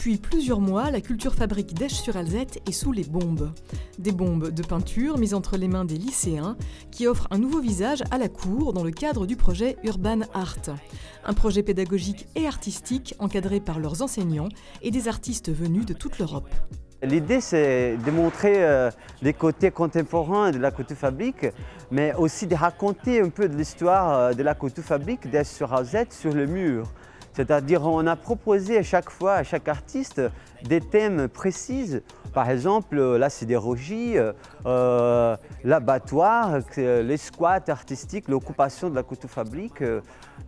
Depuis plusieurs mois, la culture fabrique d'Esch-sur-Alzette est sous les bombes. Des bombes de peinture mises entre les mains des lycéens qui offrent un nouveau visage à la cour dans le cadre du projet Urban Art. Un projet pédagogique et artistique encadré par leurs enseignants et des artistes venus de toute l'Europe. L'idée, c'est de montrer les côtés contemporains de la couture fabrique, mais aussi de raconter un peu de l'histoire de la couture fabrique d'Esch-sur-Alzette sur le mur. C'est-à-dire on a proposé à chaque fois, à chaque artiste, des thèmes précis. Par exemple, la sidérurgie, l'abattoir, les squats artistiques, l'occupation de la couture fabrique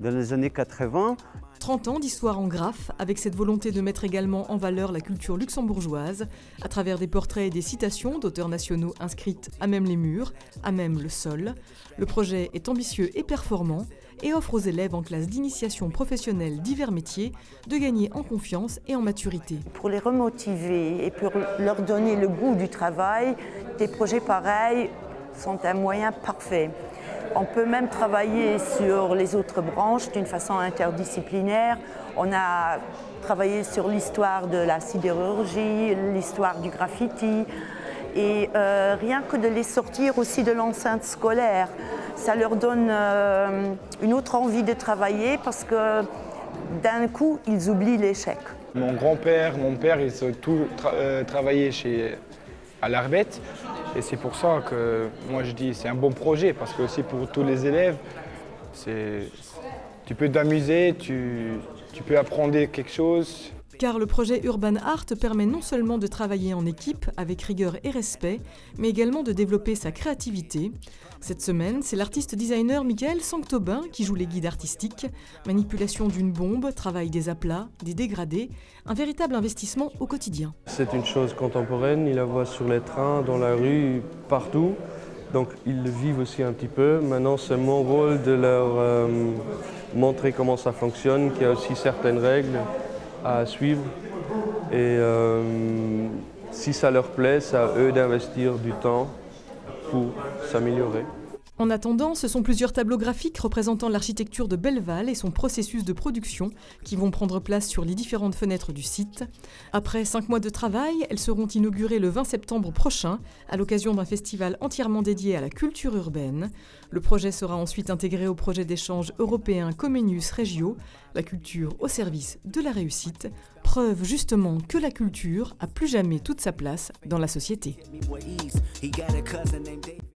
dans les années 80. 30 ans d'histoire en graphe, avec cette volonté de mettre également en valeur la culture luxembourgeoise, à travers des portraits et des citations d'auteurs nationaux inscrites à même les murs, à même le sol. Le projet est ambitieux et performant et offre aux élèves en classe d'initiation professionnelle divers métiers de gagner en confiance et en maturité. Pour les remotiver et pour leur donner le goût du travail, des projets pareils sont un moyen parfait. On peut même travailler sur les autres branches d'une façon interdisciplinaire. On a travaillé sur l'histoire de la sidérurgie, l'histoire du graffiti. Et rien que de les sortir aussi de l'enceinte scolaire, ça leur donne une autre envie de travailler parce que d'un coup, ils oublient l'échec. Mon grand-père, mon père, ils ont tous travaillé à l'Arbette. Et c'est pour ça que moi je dis c'est un bon projet parce que aussi pour tous les élèves, tu peux t'amuser, tu peux apprendre quelque chose. Car le projet Urban Art permet non seulement de travailler en équipe avec rigueur et respect, mais également de développer sa créativité. Cette semaine, c'est l'artiste designer Michael Sanctobin qui joue les guides artistiques. Manipulation d'une bombe, travail des aplats, des dégradés, un véritable investissement au quotidien. C'est une chose contemporaine, ils la voient sur les trains, dans la rue, partout. Donc ils le vivent aussi un petit peu. Maintenant, c'est mon rôle de leur montrer comment ça fonctionne, qu'il y a aussi certaines règles à suivre. Et si ça leur plaît, c'est à eux d'investir du temps pour s'améliorer. En attendant, ce sont plusieurs tableaux graphiques représentant l'architecture de Belleval et son processus de production qui vont prendre place sur les différentes fenêtres du site. Après 5 mois de travail, elles seront inaugurées le 20 septembre prochain à l'occasion d'un festival entièrement dédié à la culture urbaine. Le projet sera ensuite intégré au projet d'échange européen Comenius Regio, la culture au service de la réussite, preuve justement que la culture a plus jamais toute sa place dans la société.